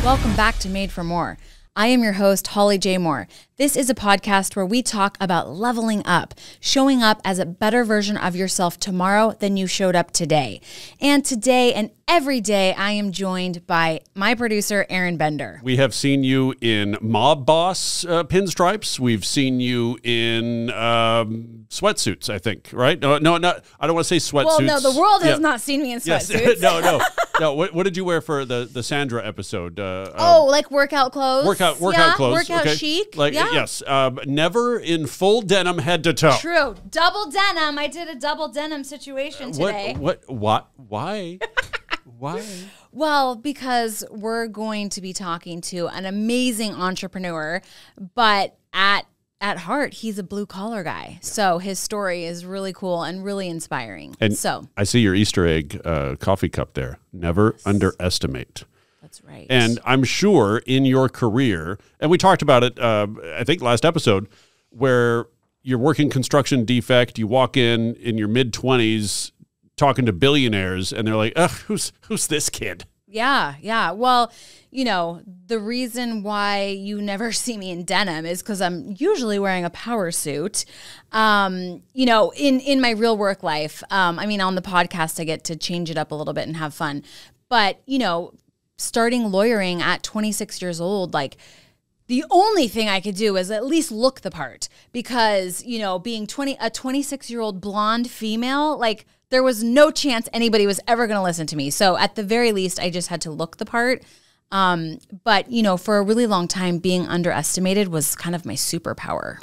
Welcome back to Made for More. I am your host, Holly J. Moore. This is a podcast where we talk about leveling up, showing up as a better version of yourself tomorrow than you showed up today. And today and every day, I am joined by my producer, Aaron Bender. We have seen you in Mob Boss pinstripes. We've seen you in sweatsuits, I think, right? No, I don't want to say sweatsuits. Well, no, the world has not seen me in sweatsuits. Yes. No. What did you wear for the Sandra episode? Like workout clothes? Workout clothes. Workout chic. Yes. Never in full denim head to toe. True. Double denim. I did a double denim situation today. Why? Why? Well, because we're going to be talking to an amazing entrepreneur, but at heart, he's a blue-collar guy. So his story is really cool and really inspiring. And I see your Easter egg coffee cup there. Never underestimate. That's right. And I'm sure in your career, and we talked about it, I think last episode, where you're working construction defect, you walk in your mid-20s talking to billionaires, and they're like, ugh, who's this kid? Yeah. Well, the reason why you never see me in denim is because I'm usually wearing a power suit. In my real work life, on the podcast, I get to change it up a little bit and have fun. But, starting lawyering at 26 years old, the only thing I could do is at least look the part because, being a 26-year-old blonde female, there was no chance anybody was ever going to listen to me. So at the very least, I just had to look the part. But, for a really long time, being underestimated was kind of my superpower.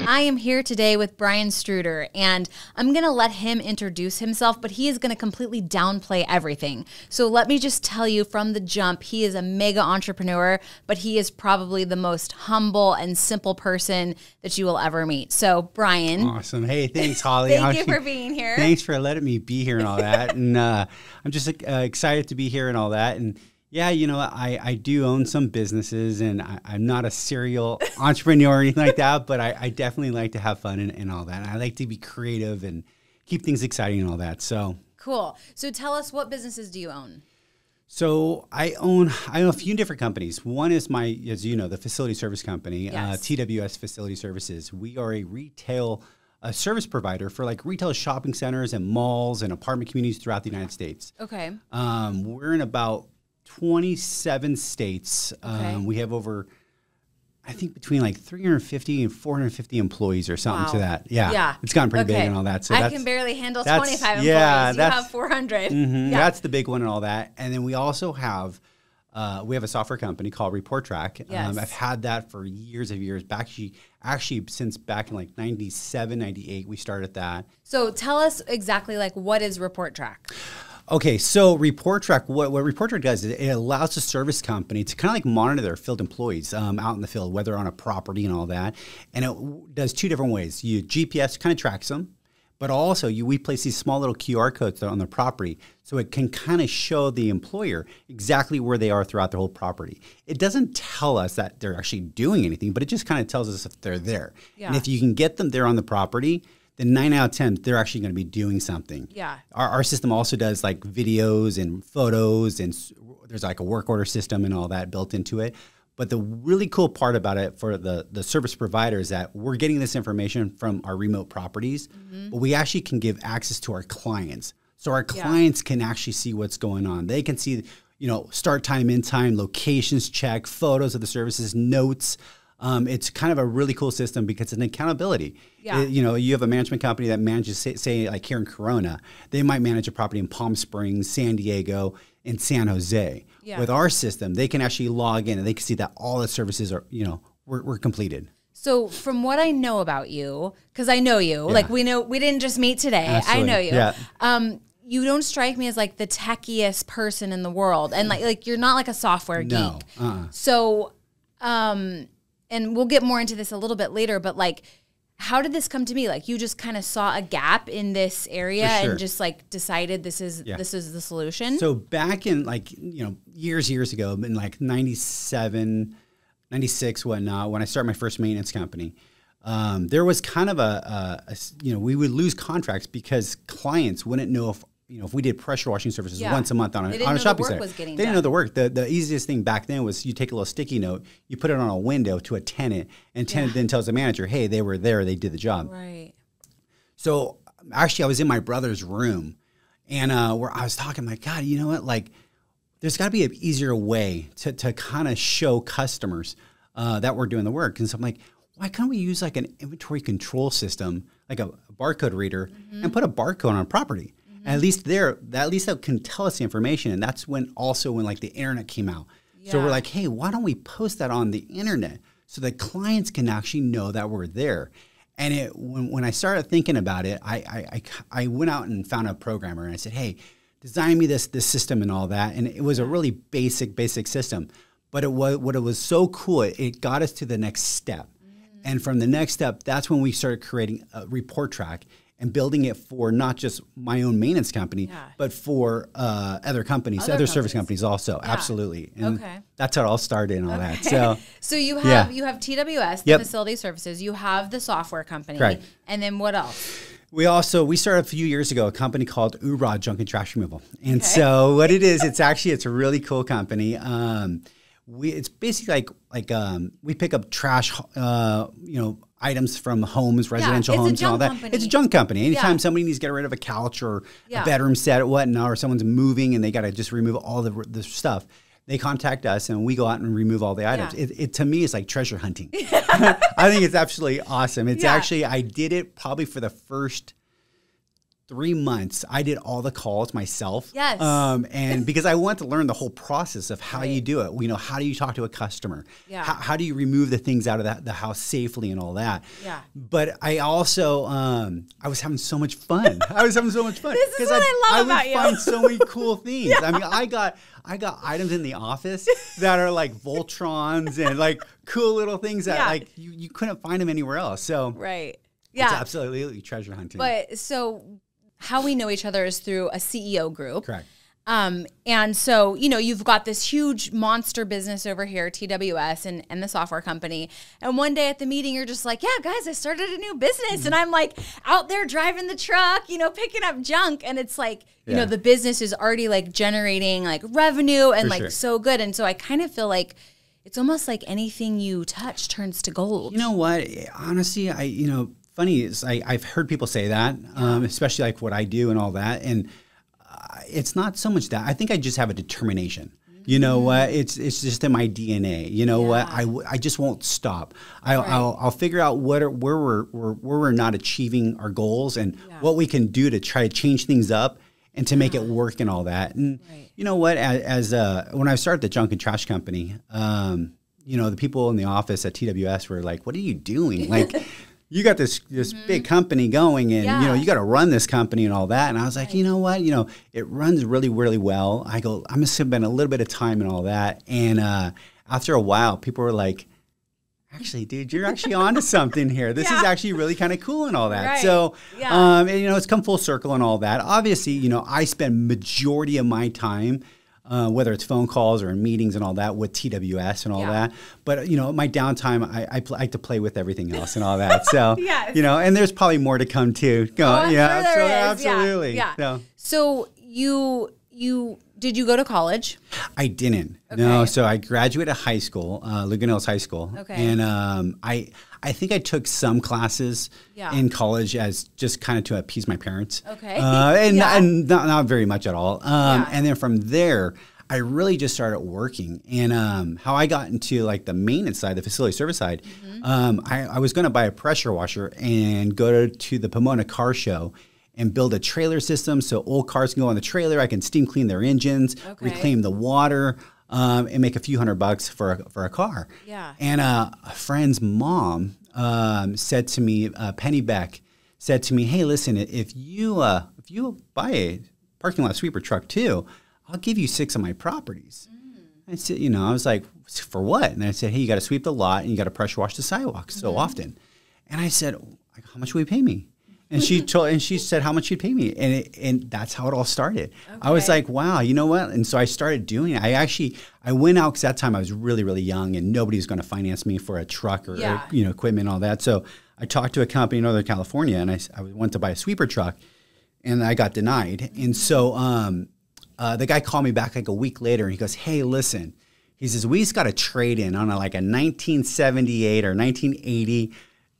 I am here today with Brian Streuter, and I'm going to let him introduce himself, but he is going to completely downplay everything. So let me just tell you from the jump, he is a mega entrepreneur, but he is probably the most humble and simple person that you will ever meet. So, Brian. Awesome. Hey, thanks, Holly. Thank you for being here. Thanks for letting me be here and all that. And I'm just excited to be here and all that. And yeah, I do own some businesses, and I'm not a serial entrepreneur or anything like that, but I definitely like to have fun and all that. And I like to be creative and keep things exciting and all that. So cool. So tell us, what businesses do you own? So I own a few different companies. One is as you know, the facility service company, yes. TWS Facility Services. We are a retail service provider for retail shopping centers and malls and apartment communities throughout the United States. Okay. We're in about 27 states. Okay. We have over, I think, between 350 and 450 employees or something to that. Yeah. It's gotten pretty big and all that. So I can barely handle 25 employees. You have 400. Mm-hmm, that's the big one and all that. And then we also have, we have a software company called REPORTRACK. Yes. I've had that for years of years. Actually, since back in 97, 98, we started that. So tell us exactly what is REPORTRACK? Okay, so REPORTRACK, what REPORTRACK does is it allows the service company to kind of monitor their field employees out in the field, whether on a property and all that. And it does two different ways. GPS kind of tracks them, but also we place these small little QR codes on their property so it can kind of show the employer exactly where they are throughout the whole property. It doesn't tell us that they're actually doing anything, but it just kind of tells us if they're there. Yeah. And if you can get them there on the property, then 9 out of 10, they're actually going to be doing something. Yeah. Our system also does videos and photos, and there's a work order system and all that built into it. But the really cool part about it for the service provider is that we're getting this information from our remote properties, but we actually can give access to our clients. So our clients can actually see what's going on. They can see, start time, end time, locations check, photos of the services, notes. It's kind of a really cool system because it's an accountability. Yeah. You have a management company that manages, say here in Corona, they might manage a property in Palm Springs, San Diego, and San Jose. Yeah. With our system, they can actually log in and they can see that all the services are, were completed. So from what I know about you, because I know you, we didn't just meet today. Absolutely. I know you. Yeah. You don't strike me as the techiest person in the world, and you're not a software geek. No. So, and we'll get more into this a little bit later, but how did this come to me? You just kind of saw a gap in this area and just decided this is the solution. So back in years ago, in 97, 96, whatnot, when I started my first maintenance company, there was kind of we would lose contracts because clients wouldn't know if if we did pressure washing services Yeah. once a month on They a didn't know shopping the work center, was getting they didn't done. know the work. The easiest thing back then was you take a little sticky note, you put it on a window to a tenant, and tenant then tells the manager, hey, they were there, they did the job. Right. So actually, I was in my brother's room, and where I was talking, like, God, you know what? Like, there's got to be an easier way to kind of show customers that we're doing the work. And so I'm like, why can't we use like an inventory control system, like a barcode reader, and put a barcode on a property? And at least that can tell us the information. And that's when like the internet came out. So we're like, hey, why don't we post that on the internet so that clients can actually know that we're there? And when I started thinking about it, I went out and found a programmer and I said, hey, design me this system and all that. And it was a really basic system. But it was so cool, it got us to the next step. And from the next step, that's when we started creating a REPORTRACK and building it for not just my own maintenance company, but for other companies, other service companies also. Yeah. Absolutely. And that's how it all started and all that. So you have TWS, the Facility Services, you have the software company. Right. And then what else? We started a few years ago a company called Oorah Junk and Trash Removal. And so what it is, it's a really cool company. It's basically like we pick up trash, items from homes, residential homes and all that. Company. It's a junk company. Anytime somebody needs to get rid of a couch or a bedroom set or whatnot, or someone's moving and they got to just remove all the stuff, they contact us and we go out and remove all the items. It to me is like treasure hunting. I think it's absolutely awesome. It's actually, I did it probably for the first 3 months. I did all the calls myself. Yes. And because I want to learn the whole process of how you do it. How do you talk to a customer? Yeah. How do you remove the things out of the house safely and all that? Yeah. But I also, I was having so much fun. This is what I love about you. I would find so many cool things. I mean, I got items in the office that are like Voltrons and like cool little things that like you couldn't find them anywhere else. So it's absolutely treasure hunting. But so how we know each other is through a CEO group. Correct. And so, you've got this huge monster business over here, TWS and the software company. And one day at the meeting, you're just like, yeah, guys, I started a new business. And I'm like out there driving the truck, picking up junk. And it's like, the business is already like generating like revenue and so good. And so I kind of feel like it's almost like anything you touch turns to gold. You know what? Honestly, funny is I've heard people say that, especially like what I do and all that. And it's not so much that. I think I just have a determination. You know what? It's just in my DNA. You know what? I just won't stop. I'll figure out where we're not achieving our goals and what we can do to try to change things up and to make it work and all that. And you know what? As when I started the junk and trash company, the people in the office at TWS were like, "What are you doing?" Like. You got this big company going and, you got to run this company and all that. And I was like, you know what? It runs really, really well. I go, I'm going to spend a little bit of time and all that. And after a while, people were like, actually, dude, you're actually onto something here. This is actually really kind of cool and all that. Right. So, it's come full circle and all that. Obviously, I spend majority of my time whether it's phone calls or in meetings and all that with TWS and all that. But, my downtime, I like to play with everything else and all that. So, and there's probably more to come too. Absolutely. Yeah. So did you go to college? I didn't. Okay. No. So I graduated high school, Laguna Hills High School. Okay. And I think I took some classes in college as just kind of to appease my parents. Okay. And not very much at all. And then from there, I really just started working. And how I got into like the maintenance side, the facility service side, I was going to buy a pressure washer and go to the Pomona Car Show and build a trailer system so old cars can go on the trailer. I can steam clean their engines, reclaim the water, and make a few $100 for a car. Yeah. And a friend's mom said to me, Penny Beck, said to me, "Hey, listen, if you buy a parking lot sweeper truck too, I'll give you 6 of my properties." I said, I was like, "For what?" And I said, "Hey, you got to sweep the lot and you got to pressure wash the sidewalks so often." And I said, "How much will you pay me?" And she said how much she'd pay me, and that's how it all started. Okay. I was like, wow, you know what? And so I started doing it. I went out because that time I was really, really young, and nobody was going to finance me for a truck or equipment and all that. So I talked to a company in Northern California, and I went to buy a sweeper truck, and I got denied. And so the guy called me back like a week later, and he goes, "Hey, listen," he says, "we just got a trade in on like a 1978 or 1980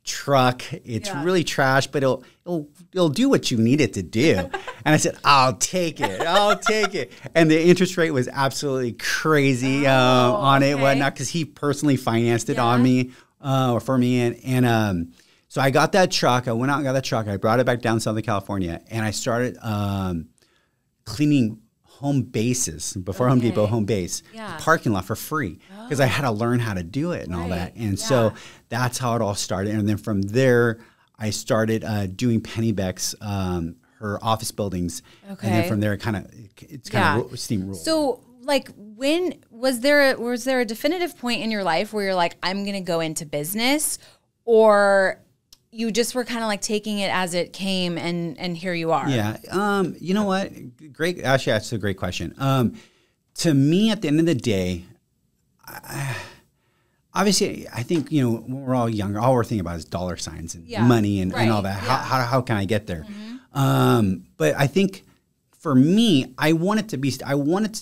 truck. It's really trash, but it'll do what you need it to do." And I said, "I'll take it. I'll take it." And the interest rate was absolutely crazy on it, whatnot, because he personally financed it on me or for me. And so I got that truck. I went out and got that truck. I brought it back down to Southern California, and I started cleaning home bases before Home Depot home base, the parking lot for free, because I had to learn how to do it and all that. And so that's how it all started. And then from there, I started doing Penny Beck's, her office buildings. And then from there, it's kind of steamrolled. So like, when was there a definitive point in your life where you're like, I'm going to go into business, or you just were kind of like taking it as it came, and here you are? Yeah. You know what? Great. Actually, that's a great question. To me, at the end of the day, obviously, I think, when we're all younger, all we're thinking about is dollar signs and money and all that. How can I get there? But I think for me, I wanted to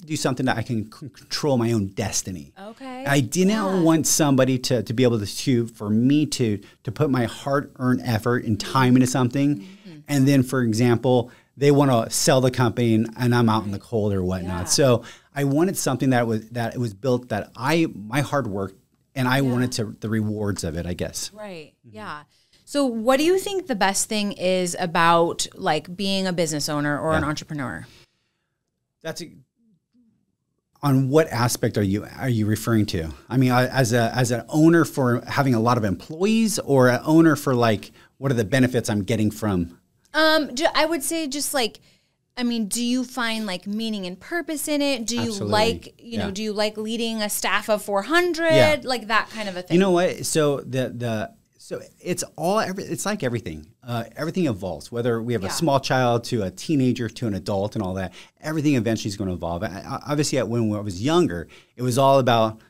do something that I can control my own destiny. Okay. I didn't want somebody to be able for me to put my hard-earned effort and time into something. And then, for example, they want to sell the company and I'm out in the cold or whatnot. So I wanted something that was built that my hard work, and I wanted the rewards of it, I guess. Right. Yeah. So what do you think the best thing is about like being a business owner or an entrepreneur? On what aspect are you referring to? I mean, as an owner for having a lot of employees, or an owner for like, what are the benefits I'm getting from? I would say just like, I mean, do you find like meaning and purpose in it? Do you like, do you like leading a staff of 400? Like that kind of a thing? You know what? So So it's like everything. Everything evolves, whether we have a small child to a teenager to an adult and all that. Everything eventually is going to evolve. Obviously, when I was younger, it was all about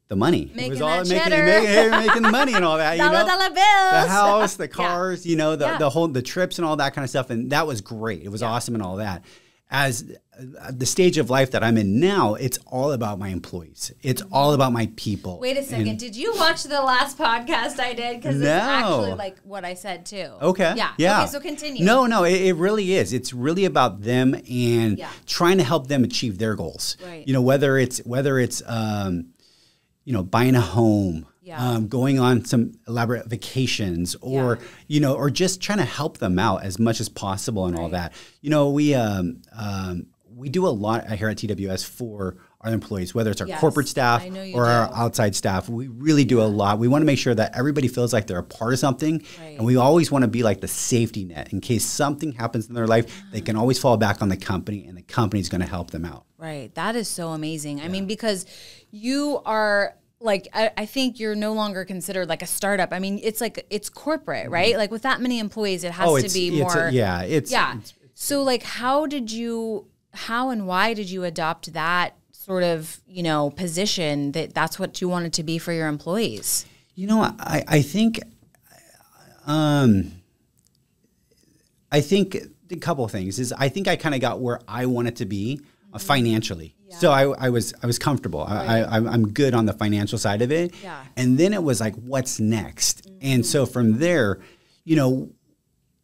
the money. Making it was that making the money and all that. Dollar bills. The house, the cars, the trips and all that kind of stuff. And that was great. It was awesome and all that. As the stage of life that I'm in now, it's all about my employees. It's all about my people. Wait a second. Did you watch the last podcast I did? Because it's actually like what I said too. Okay. Yeah. Okay, so continue. No, it really is. It's really about them and trying to help them achieve their goals. Right. Whether it's buying a home, going on some elaborate vacations, or or just trying to help them out as much as possible and all that. We do a lot here at TWS for our employees, whether it's our corporate staff or our outside staff. We really do a lot. We want to make sure that everybody feels like they're a part of something, and we always want to be like the safety net in case something happens in their life. They can always fall back on the company, and the company's going to help them out. Right. That is so amazing. I mean, because you are like, I think you're no longer considered like a startup. I mean, it's like, corporate, right? Like with that many employees, it has to be more. So like, how and why did you adopt that sort of, position that's what you wanted to be for your employees? I think a couple of things is I think I kind of got where I wanted to be financially. So I was comfortable. I'm good on the financial side of it. Yeah. And then it was like, what's next? And so from there,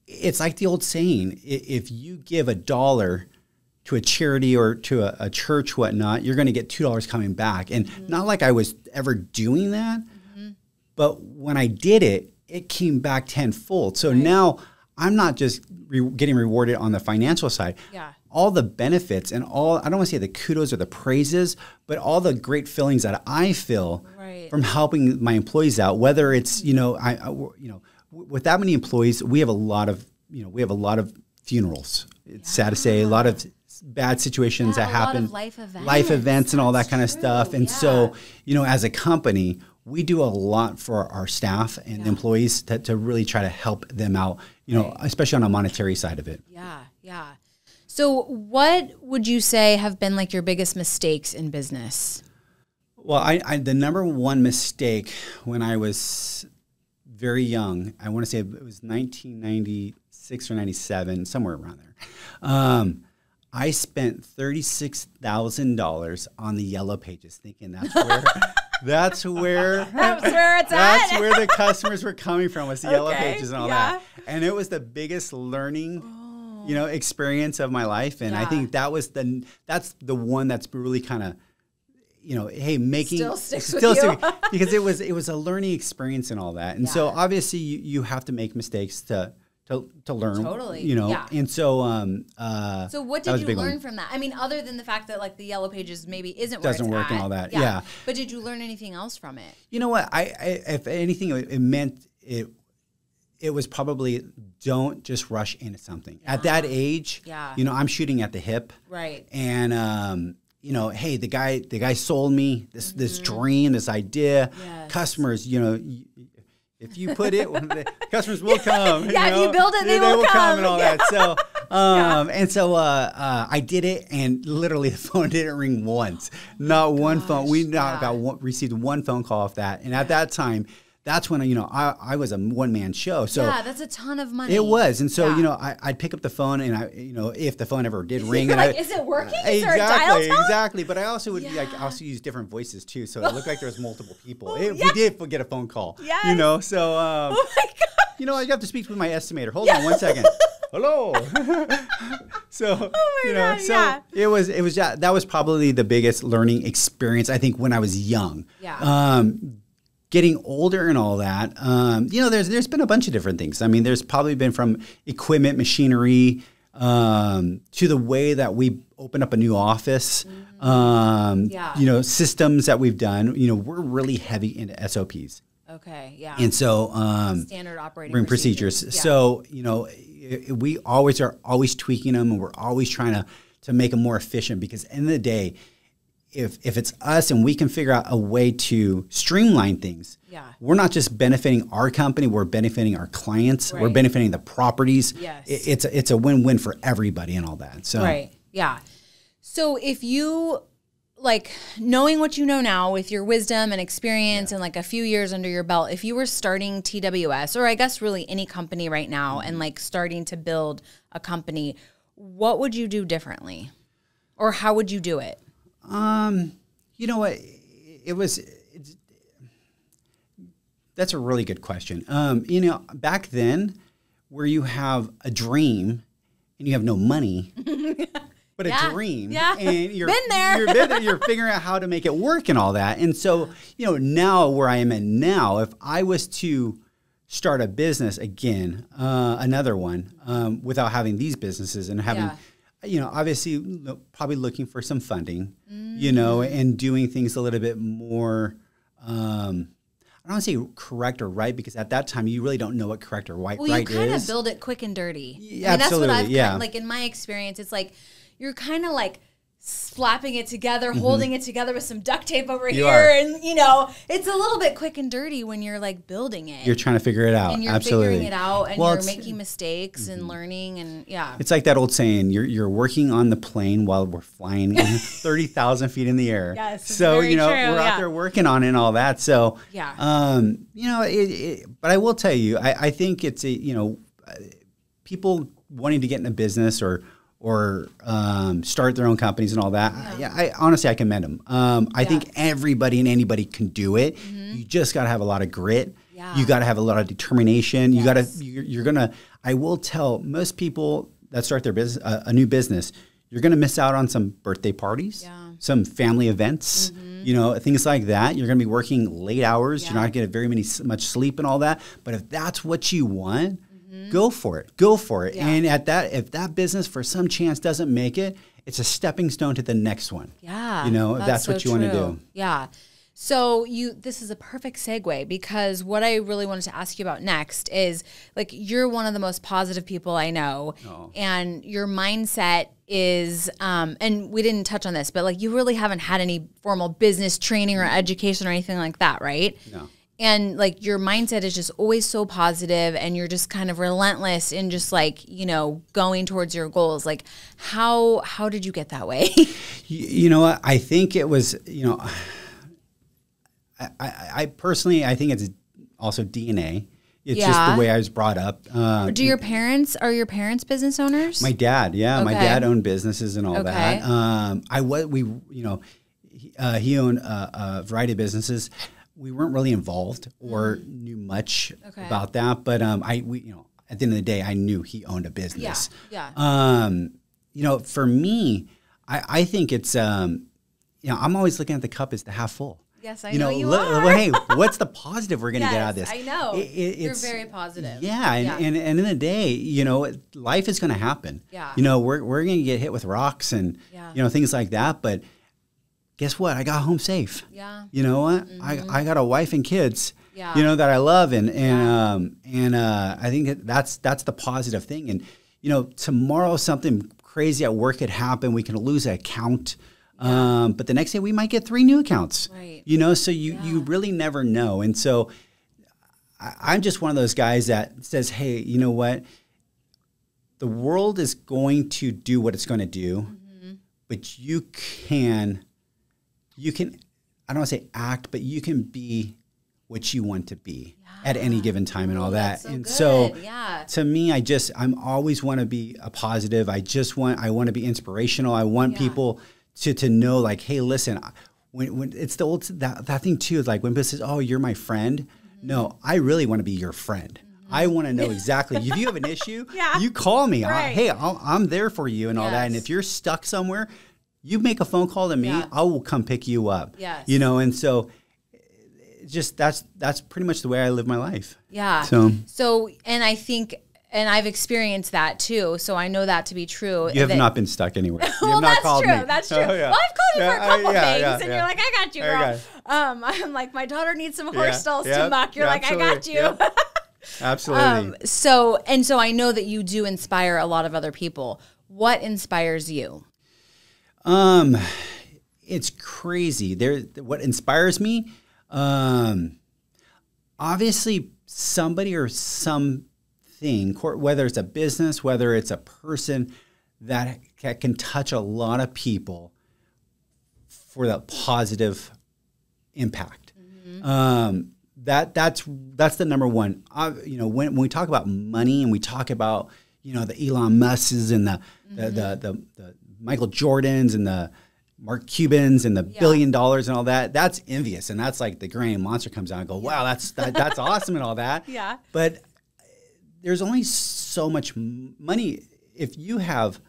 it's like the old saying, if you give $1 to a charity or to a church, whatnot, you're going to get $2 coming back. And not like I was ever doing that, but when I did it, it came back tenfold. So now I'm not just getting rewarded on the financial side. Yeah. All the benefits and I don't want to say the kudos or the praises, but all the great feelings that I feel from helping my employees out, whether it's, with that many employees, we have a lot of funerals. It's sad to say, a lot of bad situations that happen, life events and all that kind of stuff. And so, as a company, we do a lot for our staff and the employees to really try to help them out, especially on a monetary side of it. Yeah, yeah. So what would you say have been like your biggest mistakes in business? Well, the number one mistake when I was very young, I want to say it was 1996 96 or 97, somewhere around there. I spent $36,000 on the Yellow Pages, thinking that's where that's where it's that's where the customers were coming from, was the Yellow Pages and all that. And it was the biggest learning experience of my life. And I think that's the one that's really kind of, hey, making still sticks with you. Because it was a learning experience and all that. And so obviously you have to make mistakes to learn. Totally. And so so what did you learn from that? I mean, other than the fact that like the Yellow Pages maybe doesn't work and all that. Yeah. But did you learn anything else from it? You know what? If anything, it meant it was probably, don't just rush into something. At that age, I'm shooting at the hip. Right. And hey, the guy sold me this dream, this idea. Yes. Customers, if you put it, the customers will come. If you build it, they will come and all that. So, I did it, and literally the phone didn't ring once. Not one phone. We received one phone call off that, and at that time, that's when I was a one-man show. So that's a ton of money. It was, and so I'd pick up the phone, and if the phone ever did ring, and is it working? Is there a dial tone? Exactly. But I also would also use different voices too, so it looked like there was multiple people. We did get a phone call. Yes. So oh my gosh. I have to speak with my estimator. Hold on 1 second. Hello. So it was that was probably the biggest learning experience, I think, when I was young. Yeah. Getting older and all that, there's been a bunch of different things. I mean, there's probably been from equipment, machinery, to the way that we open up a new office, systems that we've done. We're really heavy into SOPs. Okay, yeah. And so standard operating procedures. Yeah. So, we always are tweaking them, and we're always trying to make them more efficient, because at the end of the day, if it's us and we can figure out a way to streamline things, we're not just benefiting our company, we're benefiting our clients, we're benefiting the properties. Yes. It's a win-win for everybody and all that. So So if you, like, knowing what you know now with your wisdom and experience and like a few years under your belt, if you were starting TWS, or I guess really any company right now, and like starting to build a company, what would you do differently? Or how would you do it? You know what? That's a really good question. Back then, where you have a dream and you have no money, but a dream, and you're figuring out how to make it work and all that. And so, now where I am at now, if I was to start a business again, another one, without having these businesses and having obviously probably looking for some funding, and doing things a little bit more, I don't want to say correct or right, because at that time you really don't know what correct or right is. Well, you kind of build it quick and dirty. Yeah, absolutely. That's what I've like in my experience, it's like you're kind of like slapping it together, holding it together with some duct tape over here. And, it's a little bit quick and dirty when you're like building it. You're trying to figure it out. And you're figuring it out, and you're making mistakes and learning. And it's like that old saying, you're working on the plane while we're flying 30,000 feet in the air. Yes. So, we're out there working on it and all that. So, but I will tell you, I think it's people wanting to get in a business or start their own companies and all that. I honestly, I commend them. I think everybody and anybody can do it. You just got to have a lot of grit. You got to have a lot of determination. I will tell most people that start their business, a new business, you're going to miss out on some birthday parties, some family events, things like that. You're going to be working late hours. You're not going to get much sleep and all that. But if that's what you want, go for it. Yeah. And if that business for some chance doesn't make it, it's a stepping stone to the next one. Yeah. If that's what you want to do. Yeah. So this is a perfect segue, because what I really wanted to ask you about next is, like, you're one of the most positive people I know, and your mindset is, and we didn't touch on this, but like, you really haven't had any formal business training or education or anything like that, right? No. And like, your mindset is just always so positive, and you're just kind of relentless in just like, going towards your goals. Like, how did you get that way? I think it was, I personally, I think it's also DNA. It's just the way I was brought up. Are your parents business owners? My dad, my dad owned businesses and all that. He owned a variety of businesses. We weren't really involved or knew much about that, but at the end of the day, I knew he owned a business. For me, I think it's I'm always looking at the cup as the half full. Yes, I know you are. Hey, what's the positive we're going to get out of this? I know. You're very positive. Yeah, and in the day, life is going to happen. Yeah. We're going to get hit with rocks and things like that. But guess what? I got home safe. Yeah. You know what? I got a wife and kids. Yeah. That I love, and I think that's the positive thing. And tomorrow something crazy at work could happen. We can lose an account. But the next day we might get 3 new accounts, right? So you really never know. And so I'm just one of those guys that says, hey, you know what? The world is going to do what it's going to do, but you can, I don't want to say act, but you can be what you want to be at any given time and all that. So to me, I'm always want to be a positive. I want to be inspirational. I want people to know, like, hey, listen, when it's the old, that thing too, is like when people says, oh, you're my friend. No, I really want to be your friend. I want to know exactly. If you have an issue, you call me. Hey, I'm there for you and all that. And if you're stuck somewhere, you make a phone call to me. I will come pick you up. Yes. And so just that's pretty much the way I live my life. Yeah. So and I think, and I've experienced that too, so I know that to be true. You have not been stuck anywhere. Well, that's true. That's true. Oh, well, I've called you for a couple things, and you're like, I got you, girl. I'm like, my daughter needs some horse stalls to muck. You're like, I got you. Absolutely. So I know that you do inspire a lot of other people. What inspires you? It's crazy. What inspires me, obviously somebody or something, whether it's a business, whether it's a person that can touch a lot of people for the positive impact. That's the number one. When we talk about money and we talk about the Elon Musks and the Michael Jordans and the Mark Cubans and the $1 billion and all that, that's envious, and that's like the grand monster comes out and go, wow, that's awesome and all that. Yeah. But there's only so much money. If you have,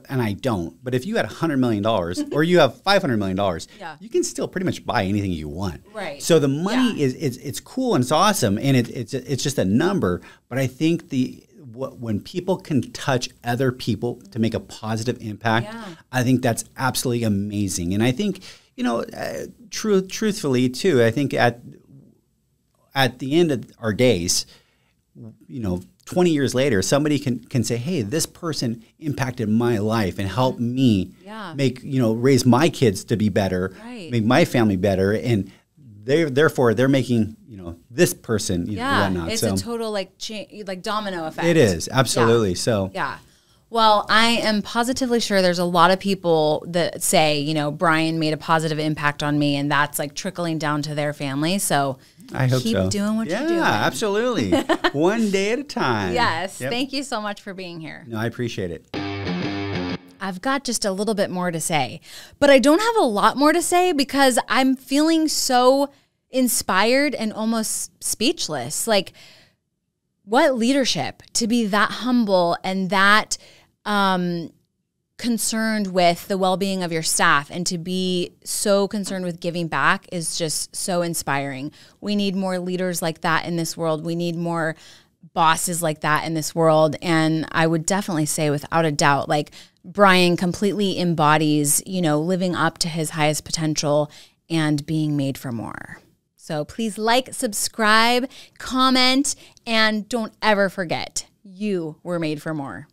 and I don't, but if you had $100 million or you have $500 million, you can still pretty much buy anything you want. Right. So the money it's cool and it's awesome, and it's just a number. But I think when people can touch other people to make a positive impact, I think that's absolutely amazing. And I think truthfully too, I think at the end of our days, 20 years later, somebody can say, hey, this person impacted my life and helped me make, raise my kids to be better, make my family better. And therefore they're making, this person, whatnot. It's a total like domino effect. It is. Absolutely. So, Well, I am positively sure there's a lot of people that say, Brian made a positive impact on me, and that's like trickling down to their family. So I hope keep doing what you're doing. Yeah, absolutely. One day at a time. Yes. Yep. Thank you so much for being here. No, I appreciate it. I've got just a little bit more to say, but I don't have a lot more to say because I'm feeling so inspired and almost speechless. Like, what leadership to be that humble and that concerned with the well-being of your staff, and to be so concerned with giving back is just so inspiring. We need more leaders like that in this world. We need more bosses like that in this world. And I would definitely say, without a doubt, like, Brian completely embodies, living up to his highest potential and being made for more. So please like, subscribe, comment, and don't ever forget, you were made for more.